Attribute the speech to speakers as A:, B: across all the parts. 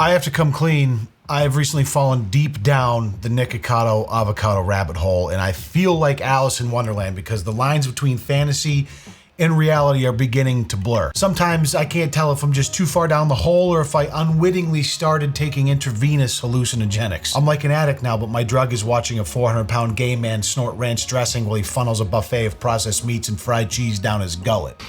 A: I have to come clean. I have recently fallen deep down the Nikocado Avocado rabbit hole, and I feel like Alice in Wonderland because the lines between fantasy and reality are beginning to blur. Sometimes I can't tell if I'm just too far down the hole or if I unwittingly started taking intravenous hallucinogenics. I'm like an addict now, but my drug is watching a 400-pound gay man snort ranch dressing while he funnels a buffet of processed meats and fried cheese down his gullet.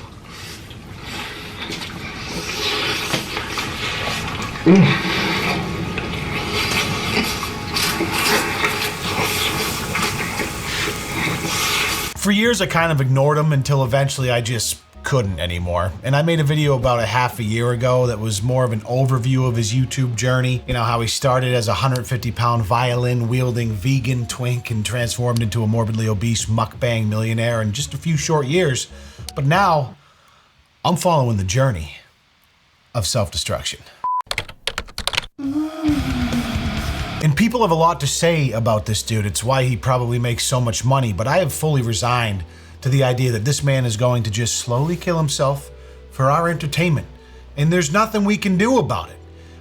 A: For years, I kind of ignored him until eventually I just couldn't anymore. And I made a video about a half a year ago that was more of an overview of his YouTube journey. You know, how he started as a 150-pound violin-wielding vegan twink and transformed into a morbidly obese mukbang millionaire in just a few short years. But now, I'm following the journey of self-destruction. And people have a lot to say about this dude. It's why he probably makes so much money, but I have fully resigned to the idea that this man is going to just slowly kill himself for our entertainment. And there's nothing we can do about it.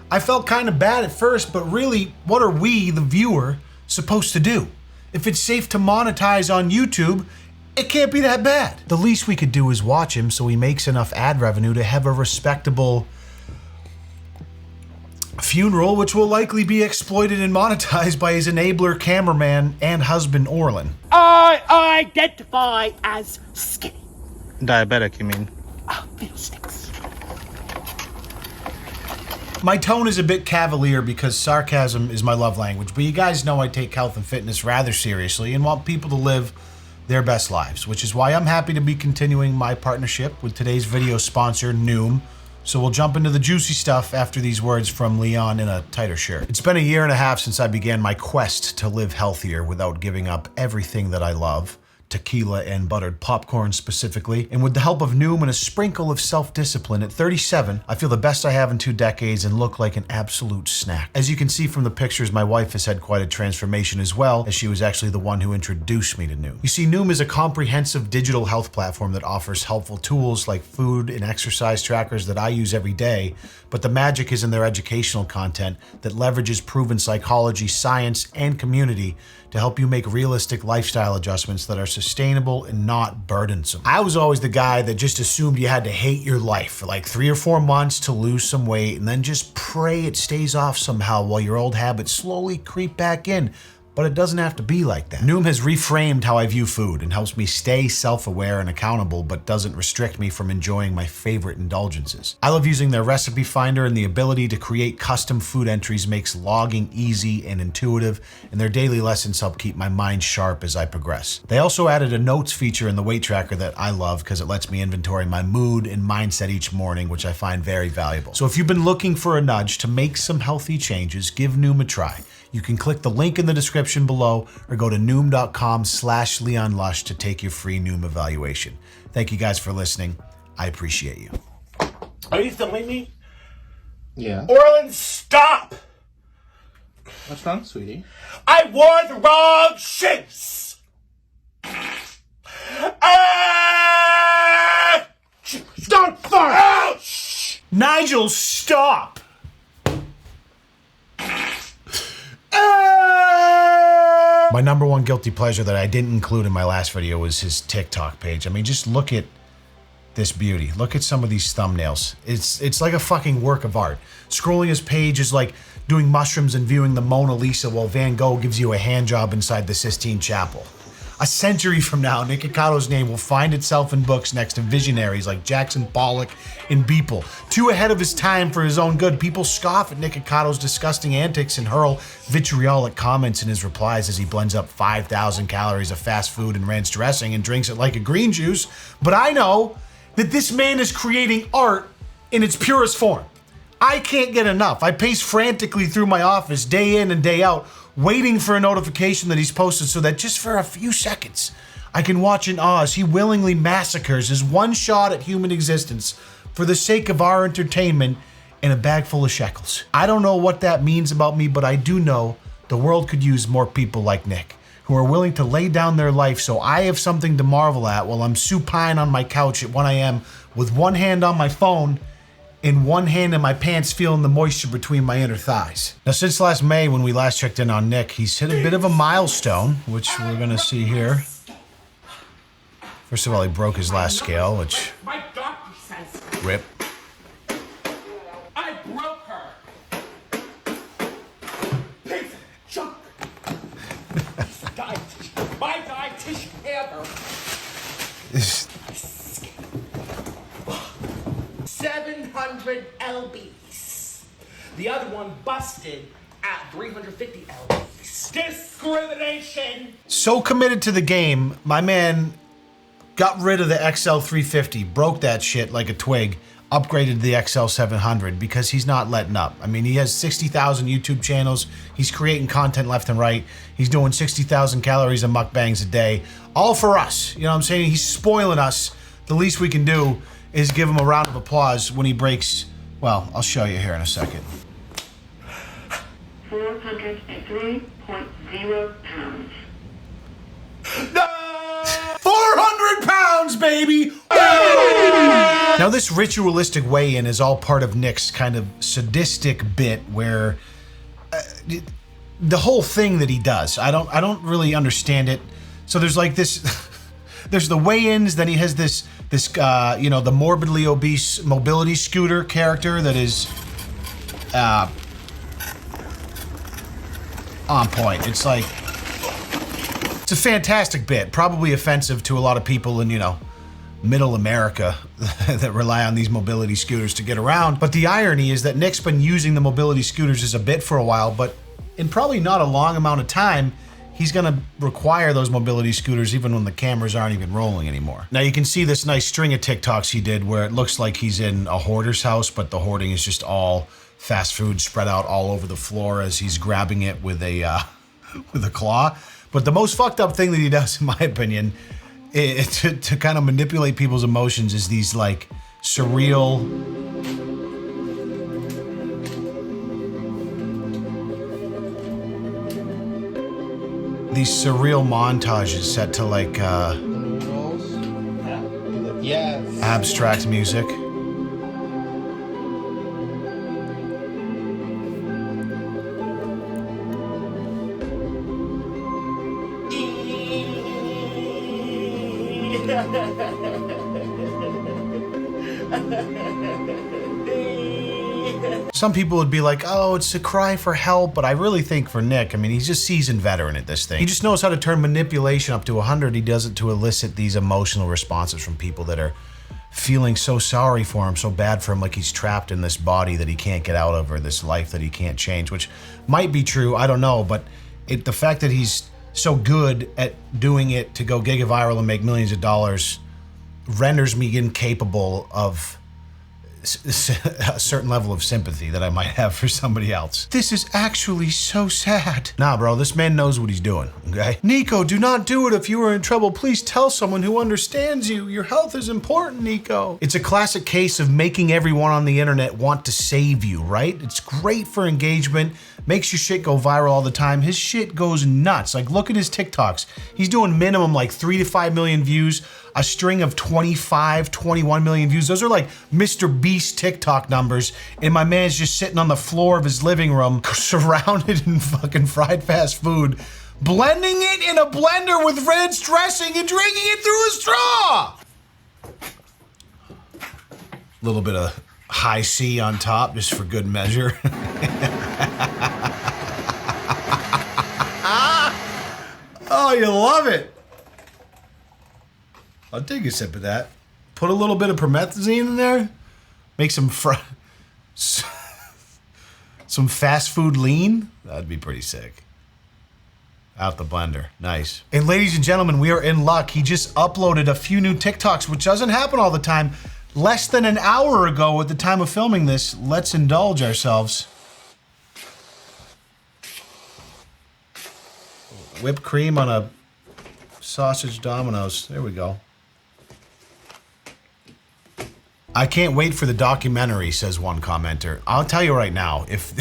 A: I felt kind of bad at first, but really, what are we, the viewer, supposed to do? If it's safe to monetize on YouTube, it can't be that bad. The least we could do is watch him so he makes enough ad revenue to have a respectable funeral, which will likely be exploited and monetized by his enabler, cameraman, and husband, Orlin.
B: I identify as skinny.
C: Diabetic, you mean?
B: Fiddlesticks.
A: My tone is a bit cavalier because sarcasm is my love language, but you guys know I take health and fitness rather seriously and want people to live their best lives, which is why I'm happy to be continuing my partnership with today's video sponsor, Noom. So we'll jump into the juicy stuff after these words from Leon in a tighter shirt. It's been a year and a half since I began my quest to live healthier without giving up everything that I love, tequila and buttered popcorn specifically. And with the help of Noom and a sprinkle of self-discipline, at 37, I feel the best I have in 2 decades and look like an absolute snack. As you can see from the pictures, my wife has had quite a transformation as well, as she was actually the one who introduced me to Noom. You see, Noom is a comprehensive digital health platform that offers helpful tools like food and exercise trackers that I use every day, but the magic is in their educational content that leverages proven psychology, science, and community to help you make realistic lifestyle adjustments that are sustainable and not burdensome. I was always the guy that just assumed you had to hate your life for like 3 or 4 months to lose some weight and then just pray it stays off somehow while your old habits slowly creep back in. But it doesn't have to be like that. Noom has reframed how I view food and helps me stay self-aware and accountable, but doesn't restrict me from enjoying my favorite indulgences. I love using their recipe finder, and the ability to create custom food entries makes logging easy and intuitive, and their daily lessons help keep my mind sharp as I progress. They also added a notes feature in the weight tracker that I love because it lets me inventory my mood and mindset each morning, which I find very valuable. So if you've been looking for a nudge to make some healthy changes, give Noom a try. You can click the link in the description below or go to noom.com/LeonLush to take your free Noom evaluation. Thank you guys for listening. I appreciate you.
B: Are you filming me?
C: Yeah.
B: Orlin, stop!
C: What's wrong, sweetie?
B: I wore the wrong shoes!
A: Don't fart!
B: Ouch!
A: Nigel, stop! My number one guilty pleasure that I didn't include in my last video was his TikTok page. I mean, just look at this beauty. Look at some of these thumbnails. It's like a fucking work of art. Scrolling his page is like doing mushrooms and viewing the Mona Lisa while Van Gogh gives you a hand job inside the Sistine Chapel. A century from now, Nicocado's name will find itself in books next to visionaries like Jackson Pollock and Beeple. Too ahead of his time for his own good, people scoff at Nicocado's disgusting antics and hurl vitriolic comments in his replies as he blends up 5,000 calories of fast food and ranch dressing and drinks it like a green juice. But I know that this man is creating art in its purest form. I can't get enough. I pace frantically through my office day in and day out, waiting for a notification that he's posted so that just for a few seconds, I can watch in awe as he willingly massacres his one shot at human existence for the sake of our entertainment and a bag full of shekels. I don't know what that means about me, but I do know the world could use more people like Nick, who are willing to lay down their life so I have something to marvel at while I'm supine on my couch at 1 a.m. with one hand on my phone in one hand and my pants feeling the moisture between my inner thighs. Now, since last May, when we last checked in on Nick, he's hit a bit of a milestone, which we're gonna see here. First of all, he broke his last scale, which...
B: My doctor says
A: Rip.
B: I broke her. Piece of junk. My dietitian hammer. 700 lbs. The other one busted at 350 lbs. Discrimination.
A: So committed to the game, my man got rid of the XL350, broke that shit like a twig, upgraded to the XL700 because he's not letting up. I mean, he has 60,000 YouTube channels. He's creating content left and right. He's doing 60,000 calories of mukbangs a day, all for us. You know what I'm saying? He's spoiling us. The least we can do is give him a round of applause when he breaks, well, I'll show you here in a second.
D: 403.0 pounds.
B: No!
A: 400 pounds, baby! Now, this ritualistic weigh-in is all part of Nick's kind of sadistic bit where the whole thing that he does, I don't really understand it. So there's like this, there's the weigh-ins, then he has this you know, the morbidly obese mobility scooter character that is on point. It's like, it's a fantastic bit, probably offensive to a lot of people in, you know, middle America that rely on these mobility scooters to get around. But the irony is that Nick's been using the mobility scooters as a bit for a while, but in probably not a long amount of time, he's gonna require those mobility scooters even when the cameras aren't even rolling anymore. Now you can see this nice string of TikToks he did where it looks like he's in a hoarder's house, but the hoarding is just all fast food spread out all over the floor as he's grabbing it with a claw. But the most fucked up thing that he does, in my opinion, to kind of manipulate people's emotions is these like surreal... these surreal montages set to like
C: Yes.
A: abstract music. Some people would be like, oh, it's a cry for help, but I really think for Nick, I mean, he's a seasoned veteran at this thing. He just knows how to turn manipulation up to 100. He does it to elicit these emotional responses from people that are feeling so sorry for him, so bad for him, like he's trapped in this body that he can't get out of or this life that he can't change, which might be true, I don't know, but the fact that he's so good at doing it to go giga viral and make millions of dollars renders me incapable of a certain level of sympathy that I might have for somebody else. This is actually so sad. Nah, bro, this man knows what he's doing, okay? Nico, do not do it. If you are in trouble, please tell someone who understands you. Your health is important, Nico. It's a classic case of making everyone on the internet want to save you, right? It's great for engagement, makes your shit go viral all the time. His shit goes nuts. Like, look at his TikToks. He's doing minimum like 3 to 5 million views, a string of 25, 21 million views. Those are like Mr. Beast TikTok numbers, and my man's just sitting on the floor of his living room, surrounded in fucking fried fast food, blending it in a blender with ranch dressing and drinking it through a straw. A little bit of high C on top, just for good measure. Oh, you love it. I'll take a sip of that. Put a little bit of promethazine in there. Make some fast food lean. That'd be pretty sick. Out the blender. Nice. And ladies and gentlemen, we are in luck. He just uploaded a few new TikToks, which doesn't happen all the time. Less than an hour ago at the time of filming this. Let's indulge ourselves. Whipped cream on a sausage Domino's. There we go. I can't wait for the documentary, says one commenter. I'll tell you right now, if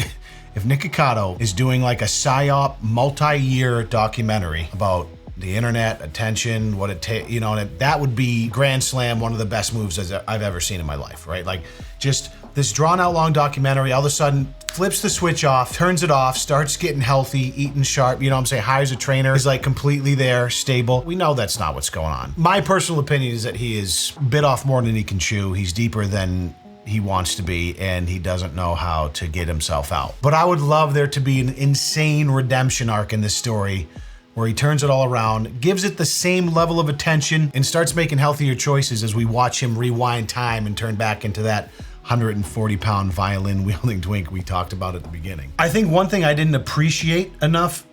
A: Nikocado is doing like a PSYOP multi-year documentary about the internet, attention, what it takes, you know, that would be Grand Slam, one of the best moves I've ever seen in my life, right? Like, just This drawn out long documentary, all of a sudden flips the switch off, turns it off, starts getting healthy, eating sharp, you know what I'm saying, hires a trainer, is like completely there, stable. We know that's not what's going on. My personal opinion is that he is bit off more than he can chew. He's deeper than he wants to be, and he doesn't know how to get himself out. But I would love there to be an insane redemption arc in this story where he turns it all around, gives it the same level of attention, and starts making healthier choices as we watch him rewind time and turn back into that 140-pound violin-wielding twink we talked about at the beginning. I think one thing I didn't appreciate enough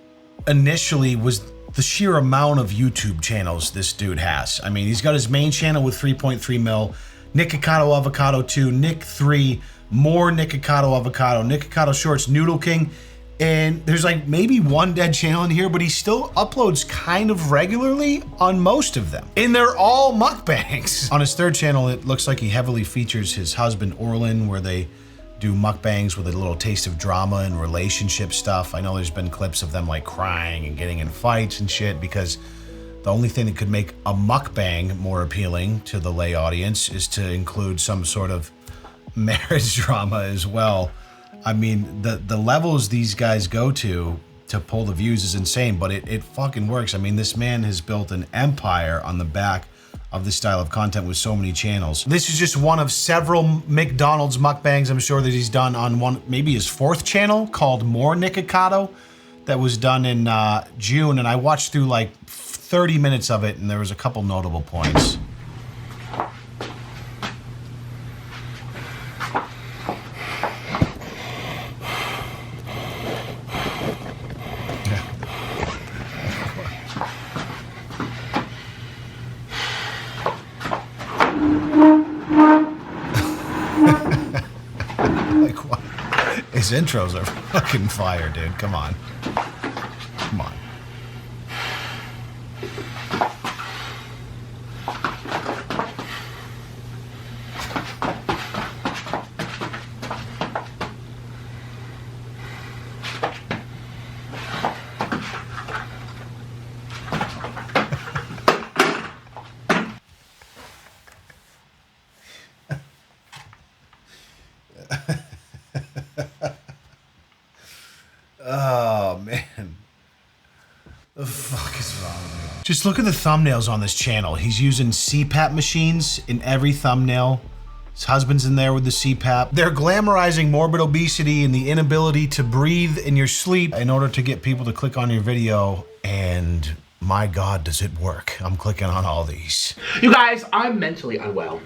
A: initially was the sheer amount of YouTube channels this dude has. I mean, he's got his main channel with 3.3 mil, Nikocado Avocado 2, Nick 3, more Nikocado Avocado, Nikocado Shorts, Noodle King, and there's like maybe one dead channel in here, but he still uploads kind of regularly on most of them. And they're all mukbangs. On his third channel, it looks like he heavily features his husband, Orlin, where they do mukbangs with a little taste of drama and relationship stuff. I know there's been clips of them like crying and getting in fights and shit, because the only thing that could make a mukbang more appealing to the lay audience is to include some sort of marriage drama as well. I mean, the levels these guys go to pull the views is insane, but it fucking works. I mean, this man has built an empire on the back of this style of content with so many channels. This is just one of several McDonald's mukbangs I'm sure that he's done on one, maybe his fourth channel called More Nikocado, that was done in June, and I watched through like 30 minutes of it, and there was a couple notable points. Like what? His intros are fucking fire, dude. Come on. Come on. Oh, man. The fuck is wrong with me? Just look at the thumbnails on this channel. He's using CPAP machines in every thumbnail. His husband's in there with the CPAP. They're glamorizing morbid obesity and the inability to breathe in your sleep in order to get people to click on your video. And my God, does it work? I'm clicking on all these.
B: You guys, I'm mentally unwell.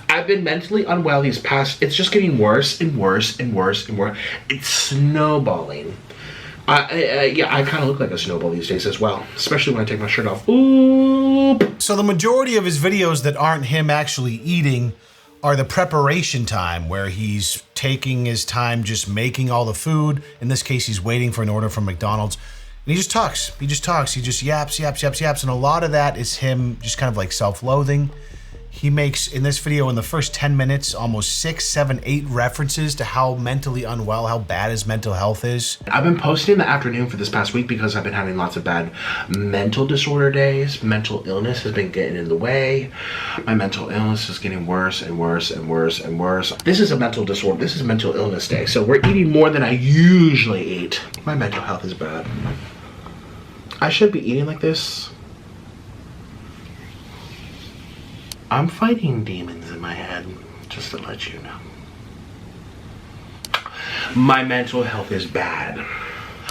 B: I've been mentally unwell these past, it's just getting worse and worse and worse and worse. It's snowballing. Yeah, I kind of look like a snowball these days as well, especially when I take my shirt off. Ooh.
A: So the majority of his videos that aren't him actually eating are the preparation time, where he's taking his time just making all the food. In this case, he's waiting for an order from McDonald's. And he just talks. He just talks. He just yaps. And a lot of that is him just kind of like self-loathing. He makes, in this video, in the first 10 minutes, almost 6, 7, 8 references to how mentally unwell, how bad his mental health is.
B: I've been posting in the afternoon for this past week because I've been having lots of bad mental disorder days. Mental illness has been getting in the way. My mental illness is getting worse and worse and worse and worse. This is a mental disorder. This is a mental illness day. So we're eating more than I usually eat. My mental health is bad. I shouldn't be eating like this. I'm fighting demons in my head, just to let you know. My mental health is bad.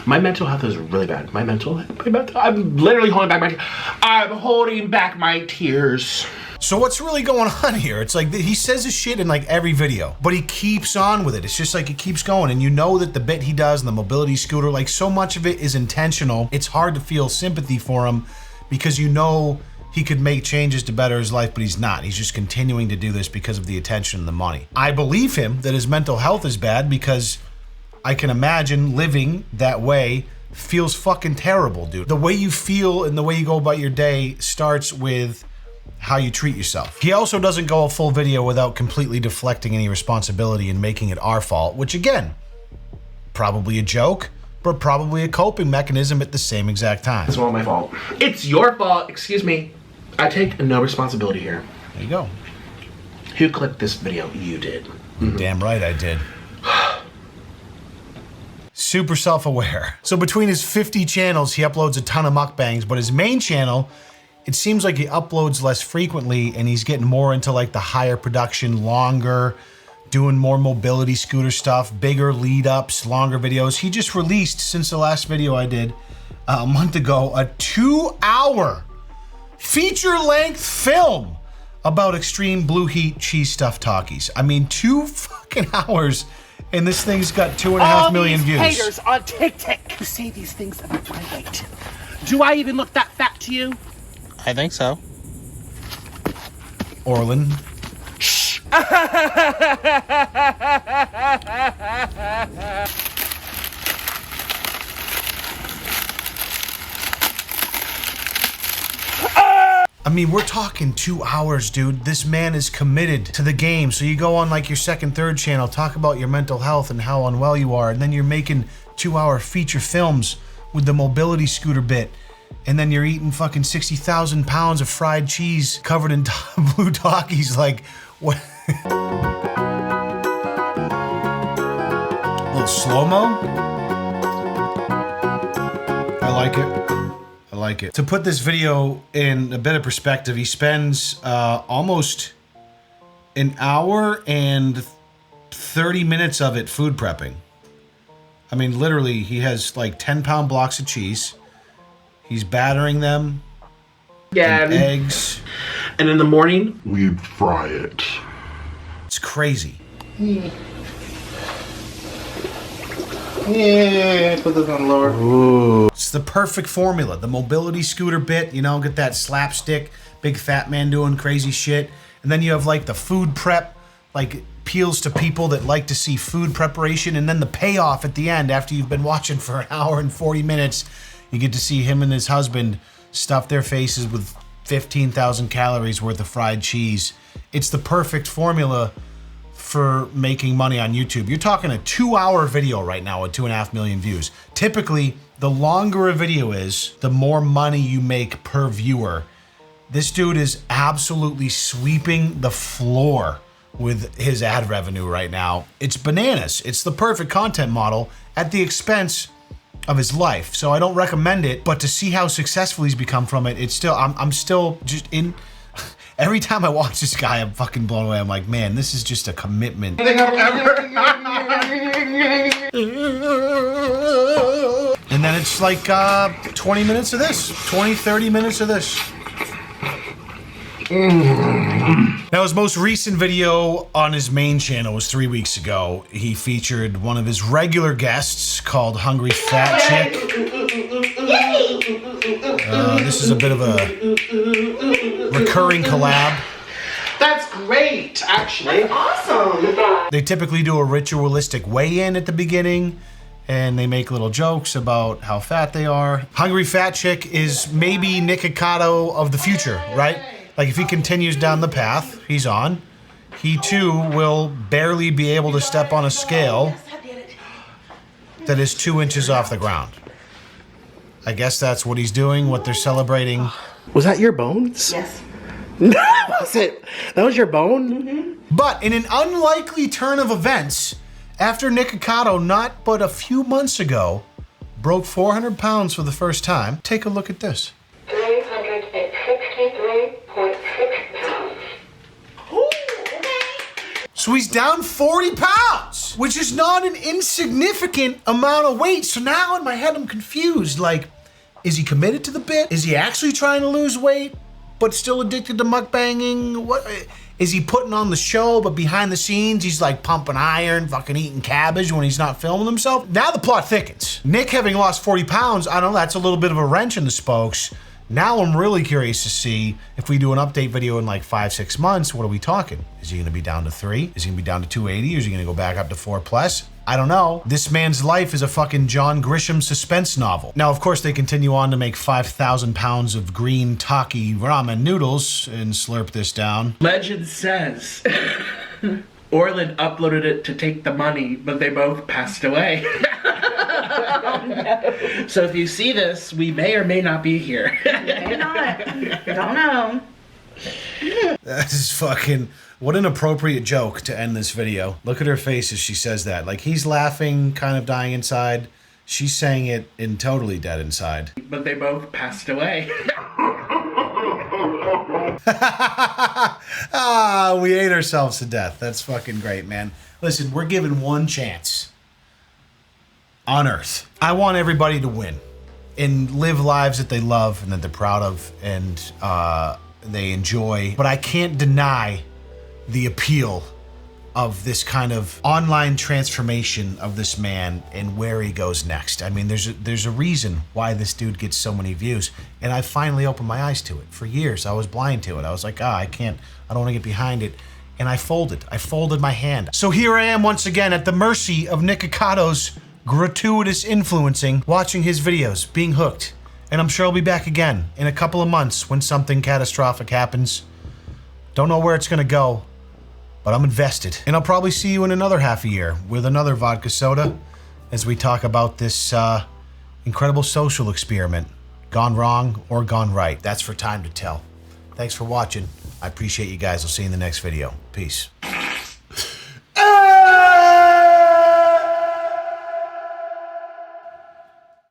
B: My mental health is really bad. I'm literally holding back I'm holding back my tears.
A: So what's really going on here? It's like he says this shit in like every video, but he keeps on with it. It's just like it keeps going, and you know that the bit he does and the mobility scooter, like so much of it is intentional. It's hard to feel sympathy for him because you know he could make changes to better his life, but he's not. He's just continuing to do this because of the attention and the money. I believe him that his mental health is bad because I can imagine living that way feels fucking terrible, dude. The way you feel and the way you go about your day starts with how you treat yourself. He also doesn't go a full video without completely deflecting any responsibility and making it our fault, which again, probably a joke, but probably a coping mechanism at the same exact time.
B: It's all my fault. It's your fault, excuse me. I take no responsibility here.
A: There you go.
B: Who clicked this video? You did.
A: Damn right I did. Super self-aware. So between his 50 channels, he uploads a ton of mukbangs, but his main channel, it seems like he uploads less frequently and he's getting more into like the higher production, longer, doing more mobility scooter stuff, bigger lead ups, longer videos. He just released, since the last video I did a month ago, a 2-hour feature-length film about extreme blue heat cheese stuffed Takis. I mean, 2 fucking hours, and this thing's got 2.5 million views.
D: All these haters on TikTok who say these things about my weight. Do I even look that fat to you?
C: I think so.
A: Orlin. I mean, we're talking 2 hours, dude. This man is committed to the game. So you go on like your second, third channel, talk about your mental health and how unwell you are, and then you're making 2-hour feature films with the mobility scooter bit, and then you're eating fucking 60,000 pounds of fried cheese covered in blue Takis. Like, what? A little slow-mo? I like it. I like it. To put this video in a bit of perspective, he spends almost an hour and 30 minutes of it food prepping. I mean, literally, he has like 10-pound blocks of cheese. He's battering them.
B: Yeah.
A: And eggs.
B: And in the morning,
E: we'd fry it.
A: It's crazy.
C: Yeah, put this on lower.
A: Ooh. It's the perfect formula. The mobility scooter bit, you know, get that slapstick, big fat man doing crazy shit. And then you have like the food prep, like appeals to people that like to see food preparation. And then the payoff at the end, after you've been watching for an hour and 40 minutes, you get to see him and his husband stuff their faces with 15,000 calories worth of fried cheese. It's the perfect formula for making money on YouTube. You're talking a 2-hour video right now with 2.5 million views. Typically, the longer a video is, the more money you make per viewer. This dude is absolutely sweeping the floor with his ad revenue right now. It's bananas. It's the perfect content model at the expense of his life. So I don't recommend it, but to see how successful he's become from it, it's still, I'm still just in. Every time I watch this guy, I'm fucking blown away. I'm like, man, this is just a commitment. And then it's like 20 minutes of this, 20, 30 minutes of this. Now, his most recent video on his main channel was 3 weeks ago. He featured one of his regular guests called Hungry Fat Chick. This is a bit of a recurring collab.
B: that's great, actually.
F: Awesome.
A: They typically do a ritualistic weigh-in at the beginning, and they make little jokes about how fat they are. Hungry Fat Chick is maybe Nikocado of the future, right? Like if he continues down the path he's on, he too will barely be able to step on a scale that is 2 inches off the ground. I guess that's what he's doing, what they're celebrating.
B: Was that your bones?
F: Yes.
B: Was it? That was your bone?
F: Mm-hmm.
A: But in an unlikely turn of events, after Nikocado, not but a few months ago, broke 400 pounds for the first time, take a look at this.
F: 363.6 pounds.
A: Ooh, okay. So he's down 40 pounds, which is not an insignificant amount of weight. So now in my head, I'm confused. Like, is he committed to the bit? Is he actually trying to lose weight, but still addicted to mukbanging? What is he putting on the show, but behind the scenes, he's like pumping iron, fucking eating cabbage when he's not filming himself? Now the plot thickens. Nick having lost 40 pounds, I don't know, that's a little bit of a wrench in the spokes. Now I'm really curious to see if we do an update video in like 5-6 months, what are we talking? Is he gonna be down to 3? Is he gonna be down to 280? Or is he gonna go back up to 4+? I don't know. This man's life is a fucking John Grisham suspense novel. Now, of course, they continue on to make 5,000 pounds of green Taki ramen noodles and slurp this down.
D: Legend says Orland uploaded it to take the money, but they both passed away.
F: Oh, no.
D: So if you see this, we may or may not be here.
F: May not. Don't know.
A: That is fucking What an appropriate joke to end this video. Look at her face as she says that. Like, he's laughing, kind of dying inside. She's saying it in totally dead inside.
D: But they both passed away.
A: Ah, we ate ourselves to death. That's fucking great, man. Listen, we're given one chance on Earth. I want everybody to win and live lives that they love and that they're proud of and they enjoy. But I can't deny the appeal of this kind of online transformation of this man and where he goes next. I mean, there's a reason why this dude gets so many views, and I finally opened my eyes to it. For years, I was blind to it. I was like, I don't want to get behind it. And I folded my hand. So here I am once again at the mercy of Nicocado's gratuitous influencing, watching his videos, being hooked. And I'm sure I'll be back again in a couple of months when something catastrophic happens. Don't know where it's gonna go, but I'm invested. And I'll probably see you in another half a year with another vodka soda as we talk about this incredible social experiment. Gone wrong or gone right. That's for time to tell. Thanks for watching. I appreciate you guys. I'll see you in the next video. Peace.